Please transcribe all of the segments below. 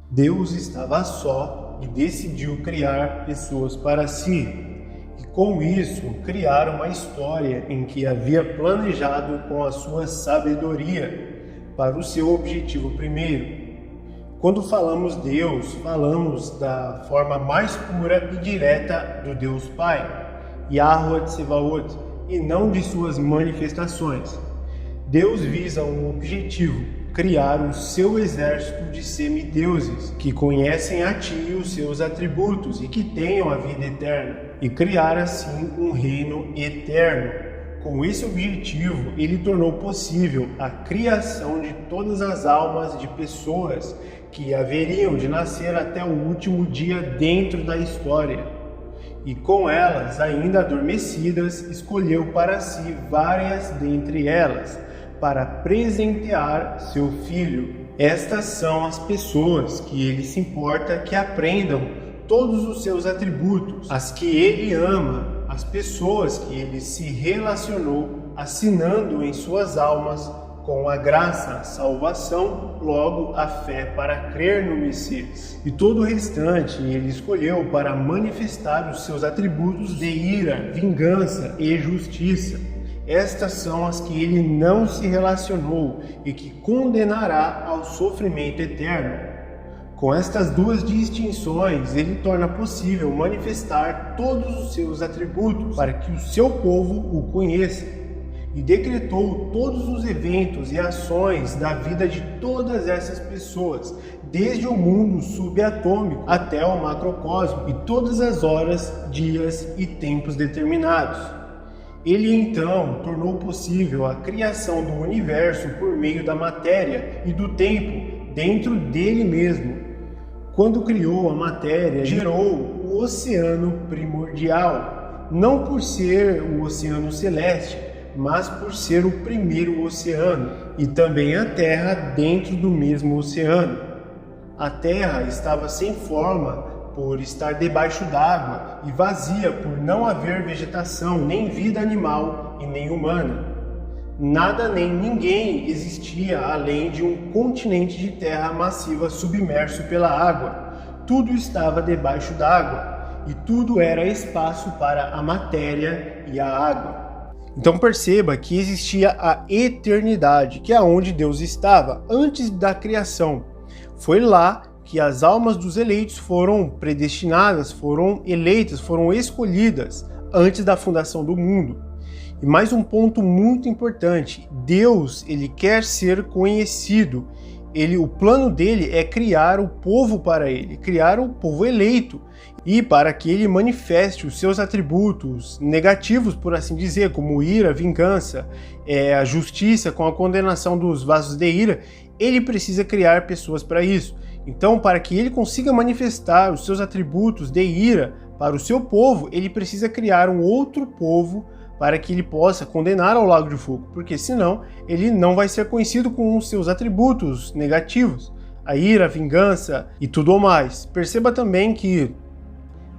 Deus estava só e decidiu criar pessoas para si. E com isso, criar uma história em que havia planejado com a sua sabedoria para o seu objetivo primeiro. Quando falamos Deus, falamos da forma mais pura e direta do Deus Pai, Yahweh Tsevaot, e não de suas manifestações. Deus visa um objetivo: criar o seu exército de semideuses, que conhecem a Ti e os seus atributos e que tenham a vida eterna, e criar assim um reino eterno. Com esse objetivo, Ele tornou possível a criação de todas as almas de pessoas que haveriam de nascer até o último dia dentro da história. E com elas, ainda adormecidas, escolheu para si várias dentre elas, para presentear seu Filho. Estas são as pessoas que Ele se importa que aprendam todos os seus atributos, as que Ele ama, as pessoas que Ele se relacionou, assinando em suas almas com a graça, a salvação, logo a fé para crer no Messias. E todo o restante Ele escolheu para manifestar os seus atributos de ira, vingança e justiça. Estas são as que Ele não se relacionou e que condenará ao sofrimento eterno. Com estas duas distinções, Ele torna possível manifestar todos os seus atributos para que o seu povo o conheça. E decretou todos os eventos e ações da vida de todas essas pessoas, desde o mundo subatômico até o macrocosmo, e todas as horas, dias e tempos determinados. Ele então tornou possível a criação do universo por meio da matéria e do tempo dentro dele mesmo. Quando criou a matéria, gerou o oceano primordial, não por ser o oceano celeste, mas por ser o primeiro oceano, e também a terra dentro do mesmo oceano. A terra estava sem forma por estar debaixo d'água e vazia por não haver vegetação, nem vida animal e nem humana. Nada nem ninguém existia além de um continente de terra massiva submerso pela água. Tudo estava debaixo d'água e tudo era espaço para a matéria e a água. Então perceba que existia a eternidade, que é onde Deus estava antes da criação. Foi lá que as almas dos eleitos foram predestinadas, foram eleitas, foram escolhidas antes da fundação do mundo. E mais um ponto muito importante: Deus, Ele quer ser conhecido. O plano dele é criar o povo para Ele, criar o povo eleito, e para que Ele manifeste os seus atributos negativos, por assim dizer, como ira, vingança, a justiça com a condenação dos vasos de ira, Ele precisa criar pessoas para isso. Então, para que Ele consiga manifestar os seus atributos de ira para o seu povo, Ele precisa criar um outro povo para que Ele possa condenar ao lago de fogo, porque senão Ele não vai ser conhecido com os seus atributos negativos, a ira, a vingança e tudo o mais. Perceba também que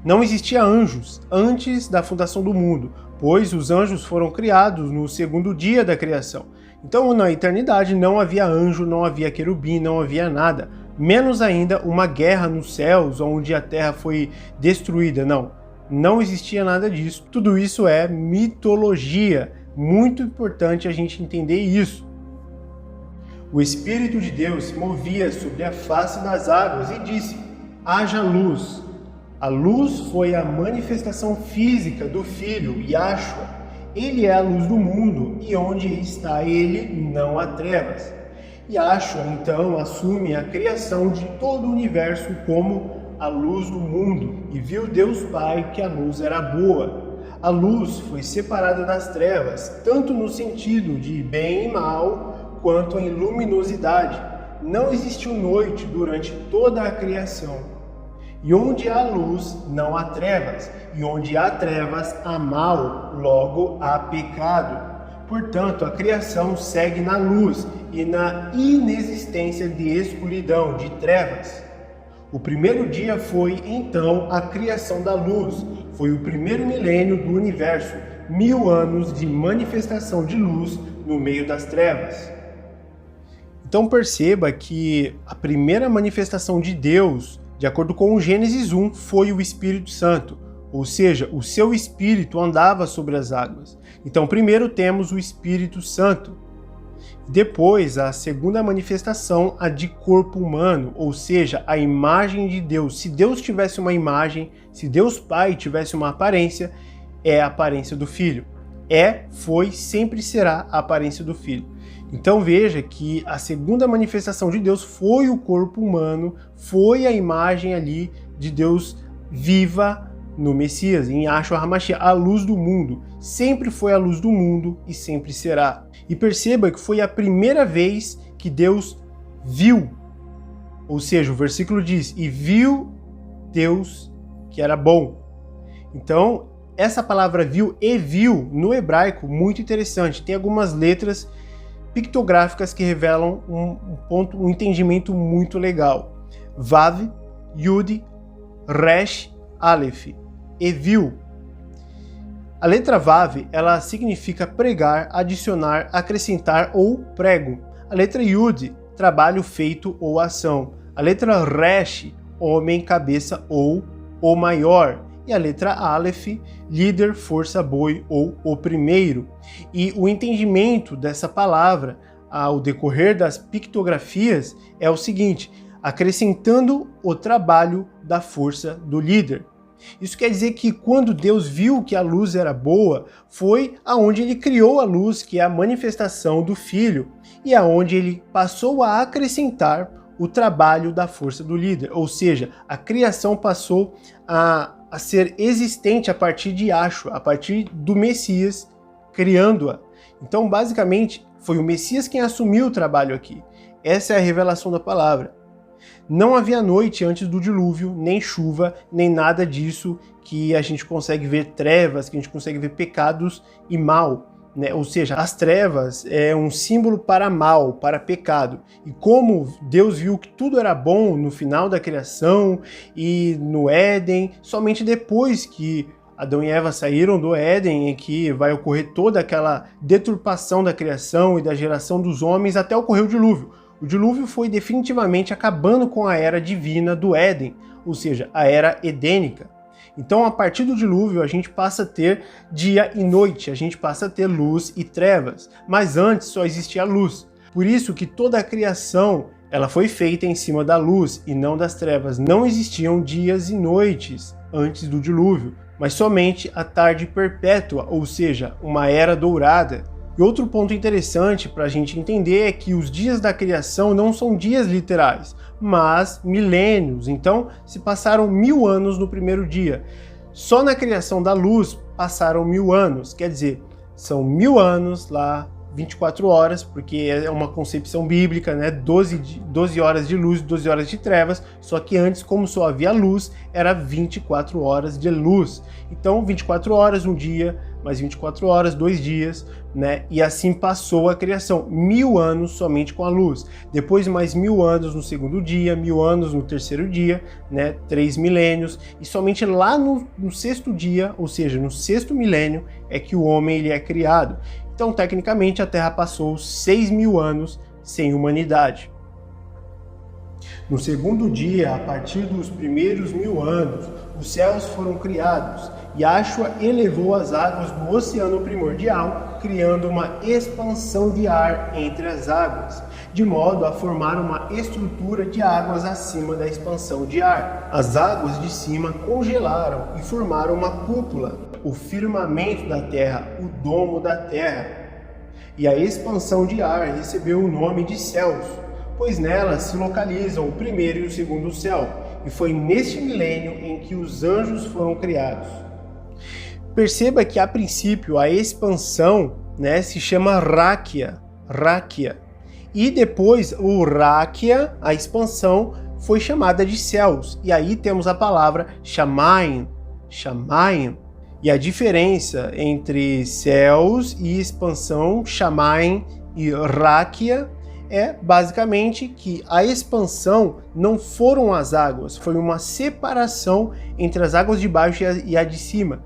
não existia anjos antes da fundação do mundo, pois os anjos foram criados no segundo dia da criação. Então, na eternidade não havia anjo, não havia querubim, não havia nada, menos ainda uma guerra nos céus, onde a terra foi destruída. Não existia nada disso. Tudo isso é mitologia. Muito importante a gente entender isso. O Espírito de Deus se movia sobre a face das águas e disse: haja luz. A luz foi a manifestação física do Filho, Yahshua. Ele é a luz do mundo, e onde está Ele, não há trevas. Yahshua, então, assume a criação de todo o universo como a luz do mundo, e viu Deus Pai que a luz era boa. A luz foi separada das trevas, tanto no sentido de bem e mal, quanto em luminosidade. Não existiu noite durante toda a criação. E onde há luz, não há trevas, e onde há trevas, há mal, logo há pecado. Portanto, a criação segue na luz e na inexistência de escuridão, de trevas. O primeiro dia foi, então, a criação da luz. Foi o primeiro milênio do universo, 1000 anos de manifestação de luz no meio das trevas. Então perceba que a primeira manifestação de Deus, de acordo com o Gênesis 1, foi o Espírito Santo, ou seja, o seu Espírito andava sobre as águas. Então primeiro temos o Espírito Santo. Depois, a segunda manifestação, a de corpo humano, ou seja, a imagem de Deus. Se Deus tivesse uma imagem, se Deus Pai tivesse uma aparência, é a aparência do Filho. Foi, sempre será a aparência do Filho. Então veja que a segunda manifestação de Deus foi o corpo humano, foi a imagem ali de Deus viva no Messias, em Yahshua HaMashiach, a luz do mundo. Sempre foi a luz do mundo e sempre será. E perceba que foi a primeira vez que Deus viu. Ou seja, o versículo diz, e viu Deus que era bom. Então, essa palavra viu e viu, no hebraico, muito interessante. Tem algumas letras pictográficas que revelam um entendimento muito legal. Vav, Yud, Resh, Aleph. E viu. A letra Vav, ela significa pregar, adicionar, acrescentar ou prego. A letra Yud, trabalho feito ou ação. A letra Resh, homem, cabeça ou o maior. E a letra Aleph, líder, força, boi ou o primeiro. E o entendimento dessa palavra, ao decorrer das pictografias, é o seguinte, acrescentando o trabalho da força do líder. Isso quer dizer que quando Deus viu que a luz era boa, foi aonde ele criou a luz, que é a manifestação do Filho, e aonde ele passou a acrescentar o trabalho da força do líder. Ou seja, a criação passou a ser existente a partir de Yahshua, a partir do Messias, criando-a. Então, basicamente, foi o Messias quem assumiu o trabalho aqui. Essa é a revelação da palavra. Não havia noite antes do dilúvio, nem chuva, nem nada disso que a gente consegue ver trevas, que a gente consegue ver pecados e mal, né? Ou seja, as trevas é um símbolo para mal, para pecado. E como Deus viu que tudo era bom no final da criação e no Éden, somente depois que Adão e Eva saíram do Éden, em que vai ocorrer toda aquela deturpação da criação e da geração dos homens até ocorrer o dilúvio. O dilúvio foi definitivamente acabando com a era divina do Éden, ou seja, a era edênica. Então, a partir do dilúvio, a gente passa a ter dia e noite, a gente passa a ter luz e trevas, mas antes só existia luz. Por isso que toda a criação ela foi feita em cima da luz e não das trevas. Não existiam dias e noites antes do dilúvio, mas somente a tarde perpétua, ou seja, uma era dourada. E outro ponto interessante para a gente entender é que os dias da criação não são dias literais, mas milênios. Então, se passaram 1000 anos no primeiro dia. Só na criação da luz passaram 1000 anos. Quer dizer, são 1000 anos lá, 24 horas, porque é uma concepção bíblica, né? 12 horas de luz, 12 horas de trevas, só que antes, como só havia luz, era 24 horas de luz. Então, 24 horas, um dia, mais 24 horas, 2 dias, né? E assim passou a criação. 1000 anos somente com a luz. Depois mais 1000 anos no segundo dia, 1000 anos no terceiro dia, né? 3 milênios. E somente lá no sexto dia, ou seja, no sexto milênio, é que o homem ele é criado. Então, tecnicamente, a Terra passou 6.000 anos sem humanidade. No segundo dia, a partir dos primeiros 1000 anos, os céus foram criados. Yahshua elevou as águas do oceano primordial, criando uma expansão de ar entre as águas, de modo a formar uma estrutura de águas acima da expansão de ar. As águas de cima congelaram e formaram uma cúpula, o firmamento da terra, o domo da terra. E a expansão de ar recebeu o nome de céus, pois nelas se localizam o primeiro e o segundo céu, e foi neste milênio em que os anjos foram criados. Perceba que a princípio a expansão, né, se chama Ráquia, e depois o Ráquia, a expansão, foi chamada de céus, e aí temos a palavra Shamayim, e a diferença entre céus e expansão, Shamayim e Ráquia, é basicamente que a expansão não foram as águas, foi uma separação entre as águas de baixo e a de cima.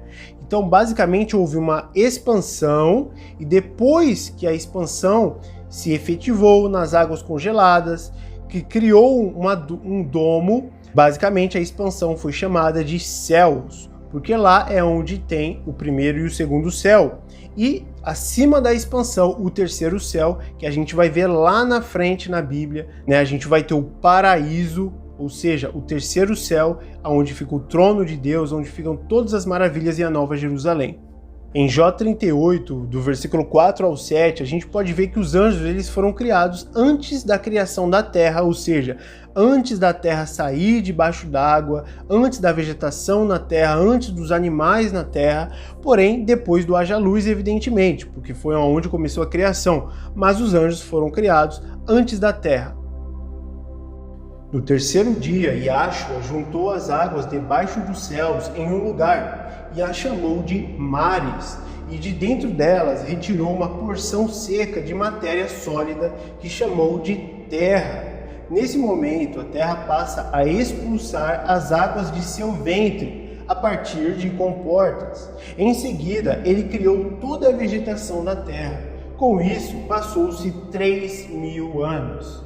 Então, basicamente, houve uma expansão e depois que a expansão se efetivou nas águas congeladas, que criou um domo. Basicamente, a expansão foi chamada de céus, porque lá é onde tem o primeiro e o segundo céu. E acima da expansão, o terceiro céu, que a gente vai ver lá na frente na Bíblia, né? A gente vai ter o paraíso, ou seja, o terceiro céu, onde fica o trono de Deus, onde ficam todas as maravilhas e a Nova Jerusalém. Em Jó 38, do versículo 4 ao 7, a gente pode ver que os anjos eles foram criados antes da criação da terra, ou seja, antes da terra sair debaixo d'água, antes da vegetação na terra, antes dos animais na terra, porém depois do haja luz, evidentemente, porque foi onde começou a criação, mas os anjos foram criados antes da terra. No terceiro dia, Yahshua juntou as águas debaixo dos céus em um lugar e as chamou de mares, e de dentro delas retirou uma porção seca de matéria sólida que chamou de terra. Nesse momento, a terra passa a expulsar as águas de seu ventre a partir de comportas. Em seguida, ele criou toda a vegetação da terra. Com isso, passou-se 3.000 anos.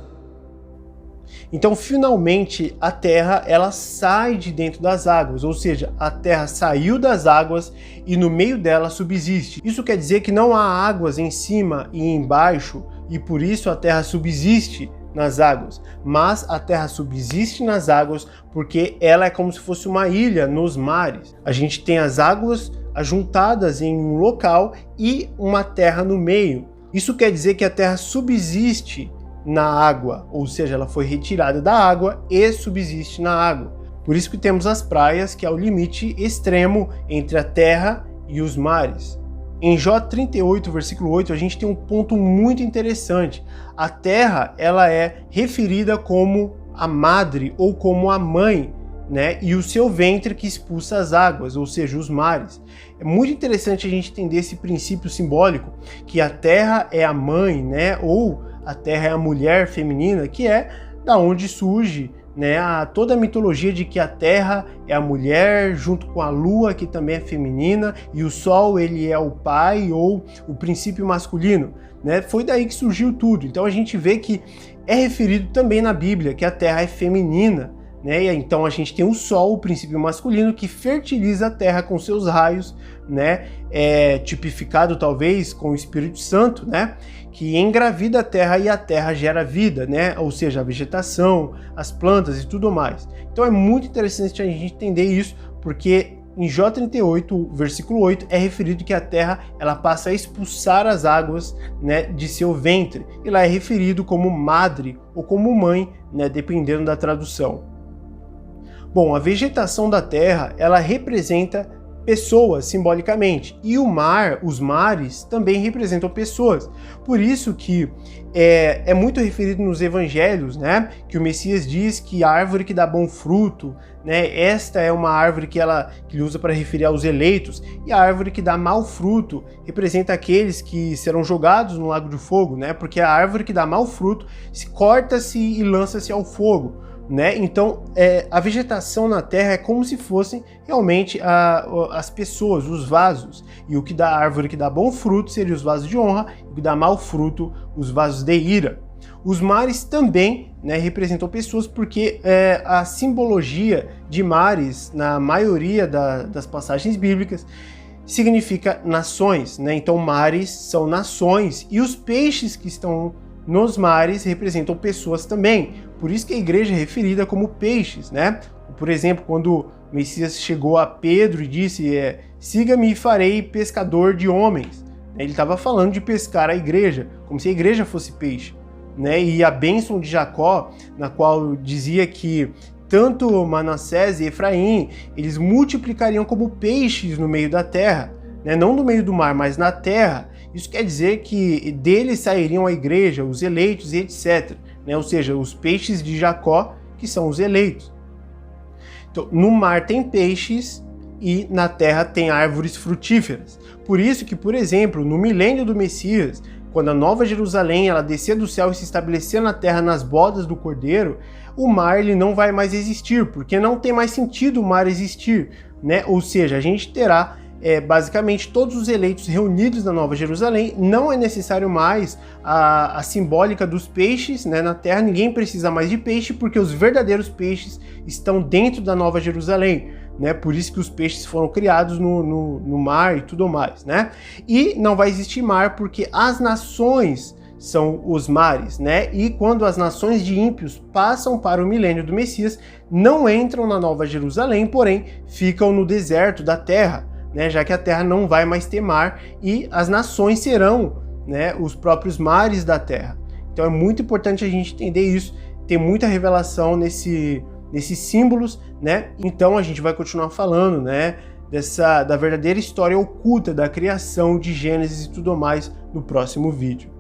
Então, finalmente, a terra ela sai de dentro das águas, ou seja, a terra saiu das águas e no meio dela subsiste. Isso quer dizer que não há águas em cima e embaixo e por isso a terra subsiste nas águas, mas a terra subsiste nas águas porque ela é como se fosse uma ilha nos mares. A gente tem as águas ajuntadas em um local e uma terra no meio. Isso quer dizer que a terra subsiste na água, ou seja, ela foi retirada da água e subsiste na água. Por isso que temos as praias, que é o limite extremo entre a terra e os mares. Em Jó 38, versículo 8, a gente tem um ponto muito interessante. A terra, ela é referida como a madre ou como a mãe, né? E o seu ventre que expulsa as águas, ou seja, os mares. É muito interessante a gente entender esse princípio simbólico, que a terra é a mãe, né? Ou a terra é a mulher feminina, que é da onde surge, né, toda a mitologia de que a terra é a mulher junto com a lua, que também é feminina, e o sol ele é o pai ou o princípio masculino, né? Foi daí que surgiu tudo. Então a gente vê que é referido também na Bíblia que a terra é feminina, né? E então a gente tem o sol, o princípio masculino, que fertiliza a terra com seus raios, né? Tipificado talvez com o Espírito Santo, né? Que engravida a terra e a terra gera vida, né? Ou seja, a vegetação, as plantas e tudo mais. Então é muito interessante a gente entender isso, porque em Jó 38, versículo 8, é referido que a terra ela passa a expulsar as águas, né, de seu ventre. E lá é referido como madre ou como mãe, né, dependendo da tradução. Bom, a vegetação da terra ela representa pessoas simbolicamente, e o mar, os mares também representam pessoas. Por isso que é muito referido nos evangelhos, né, que o Messias diz que a árvore que dá bom fruto, né, esta é uma árvore que ele usa para referir aos eleitos, e a árvore que dá mau fruto representa aqueles que serão jogados no lago de fogo, né, porque a árvore que dá mau fruto se corta-se e lança-se ao fogo. Né? Então, a vegetação na terra é como se fossem realmente as pessoas, os vasos. E o que dá a árvore que dá bom fruto seria os vasos de honra, e o que dá mau fruto, os vasos de ira. Os mares também, né, representam pessoas, porque a simbologia de mares, na maioria das passagens bíblicas, significa nações. Né? Então, mares são nações, e os peixes que estão nos mares representam pessoas também. Por isso que a igreja é referida como peixes, né? Por exemplo, quando o Messias chegou a Pedro e disse, siga-me e farei pescador de homens. Ele estava falando de pescar a igreja, como se a igreja fosse peixe. Né? E a bênção de Jacó, na qual dizia que tanto Manassés e Efraim, eles multiplicariam como peixes no meio da terra, né? Não no meio do mar, mas na terra. Isso quer dizer que deles sairiam a igreja, os eleitos e etc. Né? Ou seja, os peixes de Jacó, que são os eleitos. Então, no mar tem peixes e na terra tem árvores frutíferas. Por isso que, por exemplo, no milênio do Messias, quando a Nova Jerusalém ela descer do céu e se estabelecer na terra nas bodas do Cordeiro, o mar ele não vai mais existir, porque não tem mais sentido o mar existir. Né? Ou seja, a gente terá basicamente todos os eleitos reunidos na Nova Jerusalém. Não é necessário mais a simbólica dos peixes, né, na terra. Ninguém precisa mais de peixe, porque os verdadeiros peixes estão dentro da Nova Jerusalém, né? Por isso que os peixes foram criados no mar e tudo mais, né? E não vai existir mar, porque as nações são os mares, né? E quando as nações de ímpios passam para o milênio do Messias, não entram na Nova Jerusalém, porém ficam no deserto da terra, né? Já que a terra não vai mais ter mar e as nações serão, né, os próprios mares da terra. Então é muito importante a gente entender isso, tem muita revelação nesses símbolos, né? Então a gente vai continuar falando, né, da verdadeira história oculta da criação de Gênesis e tudo mais no próximo vídeo.